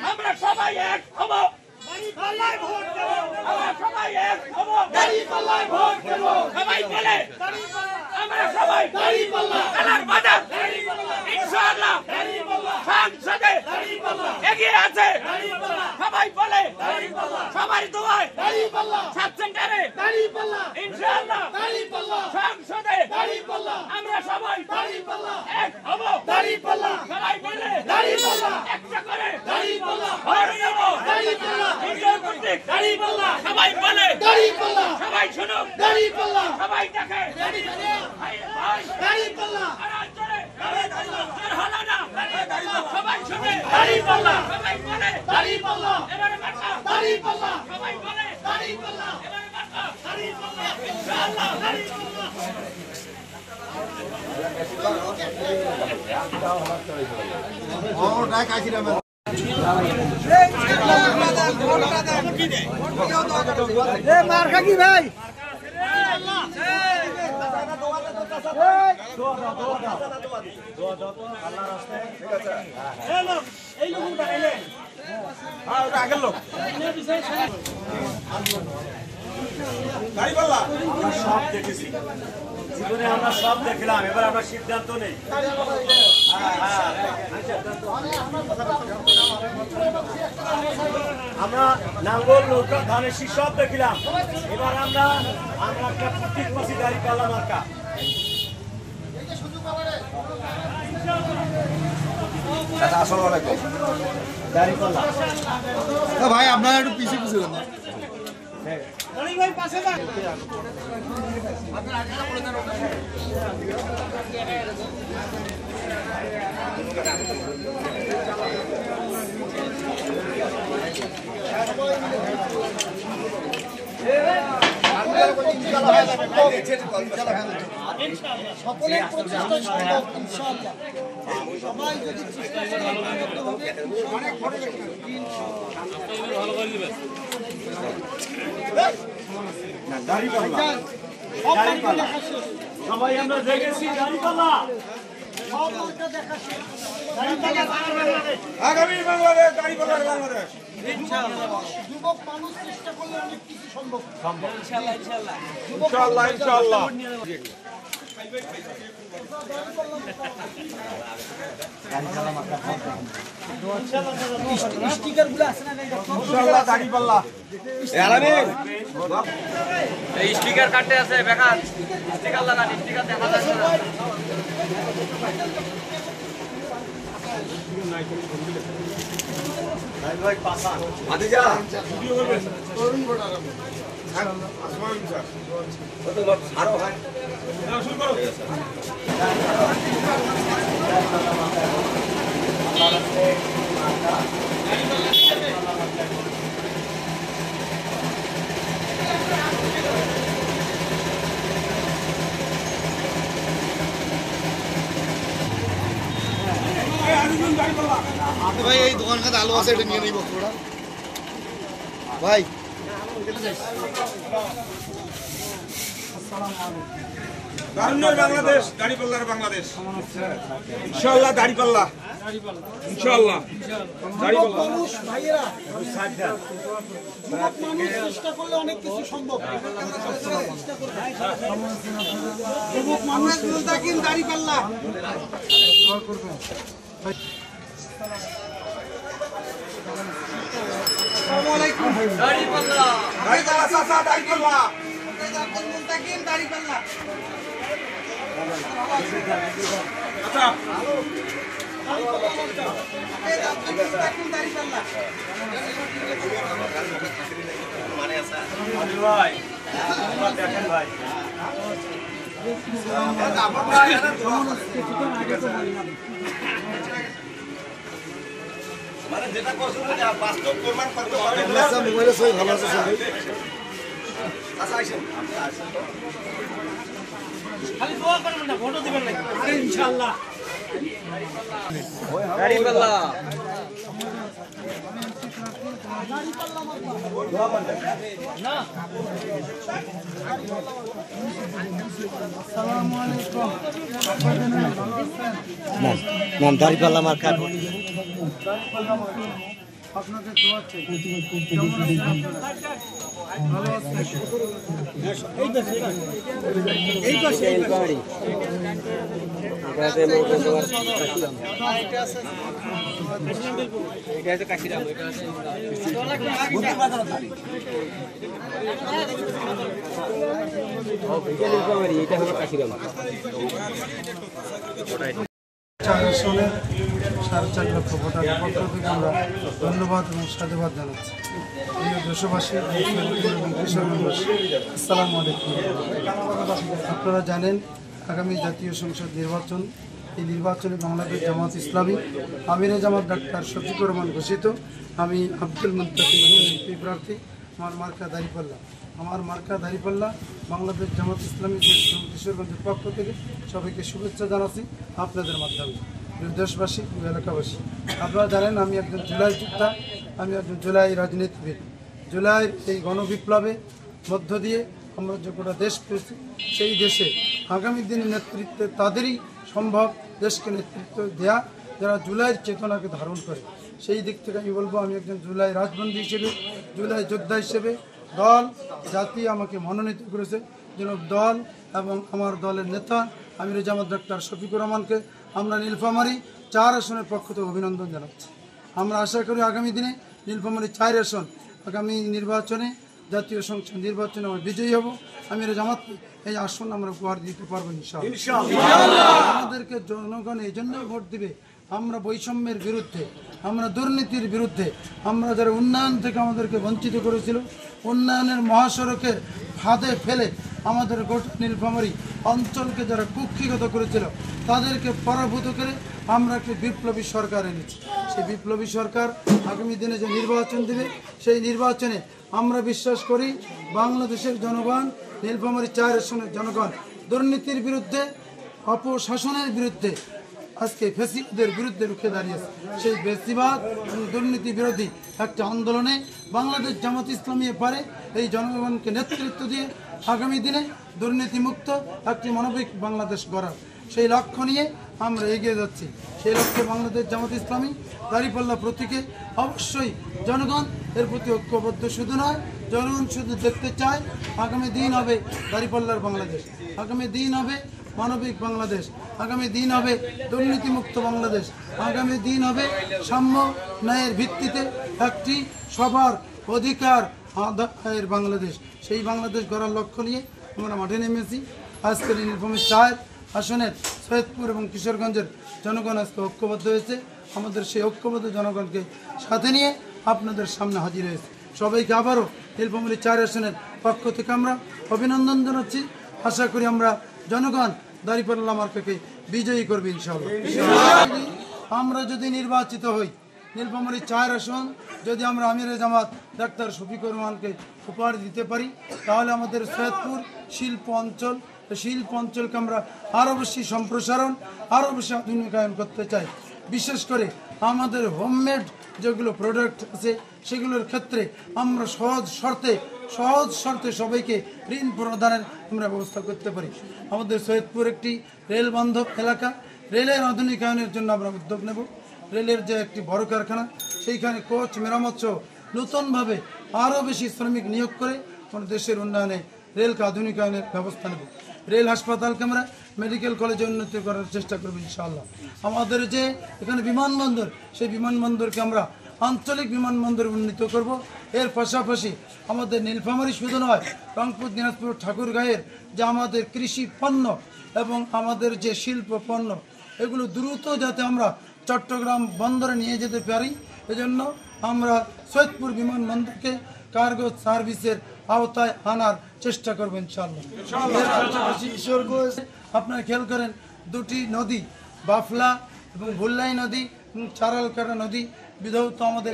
আমরা সবাই এক হব, দাঁড়িপাল্লায় ভোট দেব, আমরা সবাই এক হব, দাঁড়িপাল্লায় ভোট দেব, সবাই বলে আমরা সবাই দাঁড়িপাল্লা, খেলার বাজার ইনশাআল্লাহ, সংসদে এগিয়ে আছে, সবাই বলে সবাই দোয়ায় সাব সেন্টারে ইনশাআল্লাহ, সংসদে আমরা সবাই এক হব, সবাই বলে একটা করে ভোট দেব, সবাই বলে সবাই শুনুক, সবাই দেখে সবাই শুনে সবাই বলে এবারে মার্কা সবাই বলে এবারে মার্কা ইনশাআল্লাহ মার্কা কি ভাই সব দেখেছি জীবনে, আমরা সব দেখলাম, এবার আমরা সিদ্ধান্ত নেই। আমরা নাঙ্গল নৌকা ধানের শীষ সব দেখলাম, এবার আমরা একটা প্রতীক পাচ্ছি দাঁড়িপাল্লা মার্কা। আসসালামু আলাইকুম। দাঁড়িপাল্লা ভাই আপনারা একটু পিছিয়ে পিছিয়ে দেন। সকলের প্রচেষ্টা সম্ভব ইনশাআল্লাহ, সবাই যদি চেষ্টা করে সবাই আমরা দেখেছি দাঁড়িপাল্লা, আগামী বাংলাদেশ, দাঁড়িপাল্লার বাংলাদেশ। যুবক মানুষ চেষ্টা করলে অনেক কিছু সম্ভব। ইনশাআল্লাহ ইনশাআল্লাহ। স্টিকার গুলো আছে না ইনশাআল্লাহ দাঁড়িপাল্লা। এই স্টিকার কাটতে আছে বেকার, স্টিকার লাগান, স্টিকার দেখা যাচ্ছে না। ভাই এই দোকান খাতে আলু আছে, এটা নিয়ে নেই বস্তুটা ভাই। বাংলাদেশ, দাঁড়িপাল্লার বাংলাদেশ। ইনশাআল্লাহ দাঁড়িপাল্লা, ইনশাআল্লাহ দাঁড়িপাল্লা। মানুষ ভাইয়েরা, যুবক মানুষ চেষ্টা করলে অনেক কিছু সম্ভব। যুবক মানুষ থাকেন দাঁড়িপাল্লা। আসসালামু আলাইকুম। দাঁড়িপাল্লা, দাঁড়িপাল্লা চাচা, দাঁড়িপাল্লা। থাকেন দাঁড়িপাল্লা। আচ্ছা ভাই দেখেন ভাই, মানে যেটা করছেন বাস্তব প্রমাণ করতে পারবেন। মোবাইলে সবাই ভালো আছে সবাই। আচ্ছা আইসেন, খালি দোয়া করবেন না, ভোটও দিবেন না ইনশাআল্লাহ। দাঁড়িপাল্লা। দাঁড়িপাল্লা মার্কা। আসসালামু আলাইকুম। নাম দাঁড়িপাল্লা মার্কা। আপনাদের দোয়া চাই। কেমন আছেন আপনারা? ভালো আছেন? সনের 4.5 লক্ষ ভোটারের পক্ষ থেকে আমরা ধন্যবাদ এবং সাধুবাদ জানাচ্ছি। প্রিয় দেশবাসী এবং কৃষকবাসী, আসসালামু আলাইকুম। আপনারা জানেন আগামী জাতীয় সংসদ নির্বাচন, এই নির্বাচনে বাংলাদেশ জামাত ইসলামী আমিরে জামাত ডাক্তার শফিকুর রহমান ঘোষিত। আমি আব্দুল মুন্তাকিম এমপি প্রার্থী। আমার মার্কা দাঁড়িপাল্লা। আমার মার্কা দাঁড়িপাল্লা। বাংলাদেশ জামাত ইসলামী কিশোরগঞ্জের পক্ষ থেকে সবাইকে শুভেচ্ছা জানাচ্ছি আপনাদের মাধ্যমে। দেশবাসী ও এলাকাবাসী, আপনারা জানেন আমি একজন জুলাই যোদ্ধা, আমি একজন জুলাই রাজনীতিবিদ। জুলাইয়ের এই গণবিপ্লবে মধ্য দিয়ে আমরা যে গোটা দেশ পেয়েছি, সেই দেশে আগামী দিনে নেতৃত্বে তাদেরই সম্ভব দেশকে নেতৃত্ব দেয়া যারা জুলাইয়ের চেতনাকে ধারণ করে। সেই দিক থেকে আমি বলবো, আমি একজন জুলাই রাজবন্দী হিসেবে, জুলাই যোদ্ধা হিসেবে দল জাতি আমাকে মনোনীত করেছে। যেন দল এবং আমার দলের নেতা আমিরে জামাত ডাক্তার শফিকুর রহমানকে আমরা নীলফামারী 4 আসনের পক্ষ থেকে অভিনন্দন জানাচ্ছি। আমরা আশা করি আগামী দিনে নীলফামারী 4 আসন আগামী নির্বাচনে, জাতীয় সংসদ নির্বাচনে আমরা বিজয়ী হব। আমিরে জামাত এই আসন আমরা উপহার দিতে পারবো ইনশাআল্লাহ। আমাদেরকে জনগণ এই জন্য ভোট দিবে, আমরা বৈষম্যের বিরুদ্ধে, আমরা দুর্নীতির বিরুদ্ধে, আমরা যারা উন্নয়ন থেকে আমাদেরকে বঞ্চিত করেছিল, উন্নয়নের মহাসড়কের ফাঁদে ফেলে আমাদের গোটা নীলফামারী অঞ্চলকে যারা কুক্ষিগত করেছিল, তাদেরকে পরাভূত করে আমরা একটি বিপ্লবী সরকার এনেছি। সেই বিপ্লবী সরকার আগামী দিনে যে নির্বাচন দেবে, সেই নির্বাচনে আমরা বিশ্বাস করি বাংলাদেশের জনগণ, নীলফামারী 4 আসনের জনগণ দুর্নীতির বিরুদ্ধে, অপশাসনের বিরুদ্ধে, আজকে ফ্যাসিবাদের বিরুদ্ধে রুখে দাঁড়িয়েছে। সেই ফ্যাসিবাদ এবং দুর্নীতি বিরোধী একটা আন্দোলনে বাংলাদেশ জামাত ইসলামী পারে এই জনগণকে নেতৃত্ব দিয়ে আগামী দিনে দুর্নীতিমুক্ত একটি মানবিক বাংলাদেশ গড়ার সেই লক্ষ্য নিয়ে আমরা এগিয়ে যাচ্ছি। সেই লক্ষ্যে বাংলাদেশ জামাত ইসলামী দাঁড়িপাল্লা প্রতীকে অবশ্যই জনগণ এর প্রতি ঐক্যবদ্ধ শুধু নয়, জনগণ শুধু দেখতে চায় আগামী দিন হবে দাঁড়িপাল্লার বাংলাদেশ, আগামী দিন হবে মানবিক বাংলাদেশ, আগামী দিন হবে দুর্নীতিমুক্ত বাংলাদেশ, আগামী দিন হবে সাম্য ন্যায়ের ভিত্তিতে একটি সবার অধিকার আদায়ের বাংলাদেশ। সেই বাংলাদেশ গড়ার লক্ষ্য নিয়ে আমরা মাঠে নেমেছি। আজকের নীলফামারী 4 আসনের সৈয়দপুর এবং কিশোরগঞ্জের জনগণ আজকে ঐক্যবদ্ধ হয়েছে। আমাদের সেই ঐক্যবদ্ধ জনগণকে সাথে নিয়ে আপনাদের সামনে হাজির হয়েছে। সবাইকে আবারও নীলফামারী 4 আসনের পক্ষ থেকে আমরা অভিনন্দন জানাচ্ছি। আশা করি আমরা জনগণ দাঁড়িপাল্লা মার্কাকে বিজয়ী করবে ইনশাআল্লাহ। আমরা যদি নির্বাচিত হই, নীলফামারী 4 আসন যদি আমরা আমিরে জামাত ডাক্তার শফিকুর রহমানকে উপহার দিতে পারি, তাহলে আমাদের সৈয়দপুর শিল্প অঞ্চলকে আমরা আরও বেশি সম্প্রসারণ, আরও বেশি আধুনিকায়ন করতে চাই। বিশেষ করে আমাদের হোমমেড যেগুলো প্রোডাক্ট আছে সেগুলোর ক্ষেত্রে আমরা সহজ শর্তে সবাইকে ঋণ প্রদানের আমরা ব্যবস্থা করতে পারি। আমাদের সৈয়দপুর একটি রেল বান্ধব এলাকা, রেলের আধুনিকায়নের জন্য আমরা উদ্যোগ নেব। রেলের যে একটি বড় কারখানা, সেইখানে কোচ মেরামত সহ নতুনভাবে আরও বেশি শ্রমিক নিয়োগ করে আমাদের দেশের উন্নয়নে রেলকে আধুনিকায়নের ব্যবস্থা নেব। রেল হাসপাতালকে আমরা মেডিকেল কলেজে উন্নতি করার চেষ্টা করব ইনশাআল্লাহ। আমাদের যে এখানে বিমানবন্দর, সেই বিমানবন্দরকে আমরা আঞ্চলিক বিমানবন্দর উন্নীত করব। এর পাশাপাশি আমাদের নীলফামারী শুধু নয়, রংপুর, দিনাজপুর, ঠাকুরগাঁয়ের যে আমাদের কৃষি পণ্য এবং আমাদের যে শিল্প পণ্য, এগুলো দ্রুত যাতে আমরা চট্টগ্রাম বন্দরে নিয়ে যেতে পারি, এজন্য আমরা সৈয়দপুর বিমানবন্দরকে কার্গো সার্ভিসের আওতায় আনার চেষ্টা করবো ইনশাআল্লাহ। আপনারা খেয়াল করেন, 2টি নদী, বাফলা এবং ভুল্লাই নদী এবং চারালকাটা নদী বিধৌত আমাদের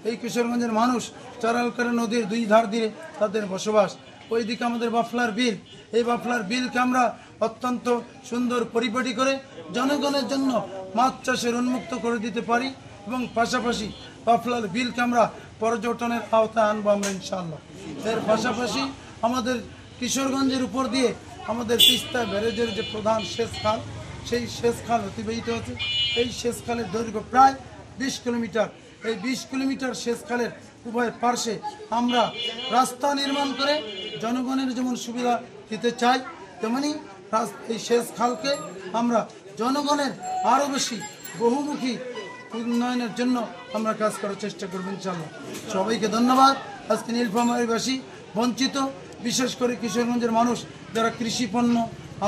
এই কিশোরগঞ্জের মানুষ চারালকাটা নদীর 2 ধার দিয়ে তাদের বসবাস। ওইদিকে আমাদের বাফলার বিল, এই বাফলার বিলকে আমরা অত্যন্ত সুন্দর পরিপাটি করে জনগণের জন্য মাছ চাষের উন্মুক্ত করে দিতে পারি এবং পাশাপাশি বাফলার বিলকে আমরা পর্যটনের আওতায় আনবো আমরা ইনশাআল্লাহ। এর পাশাপাশি আমাদের কিশোরগঞ্জের উপর দিয়ে আমাদের তিস্তা ব্যারেজের যে প্রধান সেচ খাল, সেই সেচ খাল অতিবাহিত হচ্ছে। এই সেচ খালের দৈর্ঘ্য প্রায় 20 কিলোমিটার। এই 20 কিলোমিটার সেচ খালের উভয় পার্শ্বে আমরা রাস্তা নির্মাণ করে জনগণের যেমন সুবিধা দিতে চাই, তেমনি এই সেচ খালকে আমরা জনগণের আরও বেশি বহুমুখী উন্নয়নের জন্য আমরা কাজ করার চেষ্টা করব ইনশাআল্লাহ। সবাইকে ধন্যবাদ। আজকে নীলফামারীবাসী বঞ্চিত, বিশেষ করে কিশোরগঞ্জের মানুষ যারা কৃষি পণ্য,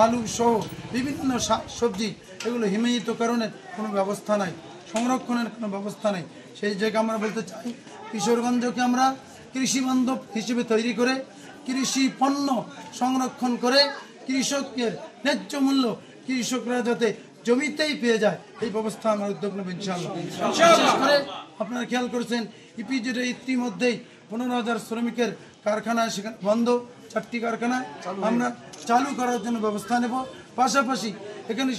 আলু সহ বিভিন্ন সবজি এগুলো হিমায়িতকরণের কোনো ব্যবস্থা নাই, সংরক্ষণের কোনো ব্যবস্থা নেই। সেই জায়গায় আমরা বলতে চাই কিশোরগঞ্জকে আমরা কৃষি বান্ধব হিসেবে তৈরি করে কৃষি পণ্য সংরক্ষণ করে কৃষকের ন্যায্য মূল্য কৃষকরা যাতে জমিতেই পেয়ে যায়, এই ব্যবস্থা আমরা উদ্যোগ নেব ইনশাআল্লাহ। বিশেষ করে আপনারা খেয়াল করেছেন ইপিজেডে ইতিমধ্যেই 15,000 শ্রমিকের কারখানা সেখানে বন্ধ, 4টি কারখানা আমরা চালু করার জন্য ব্যবস্থা নেব। পাশাপাশি এখানে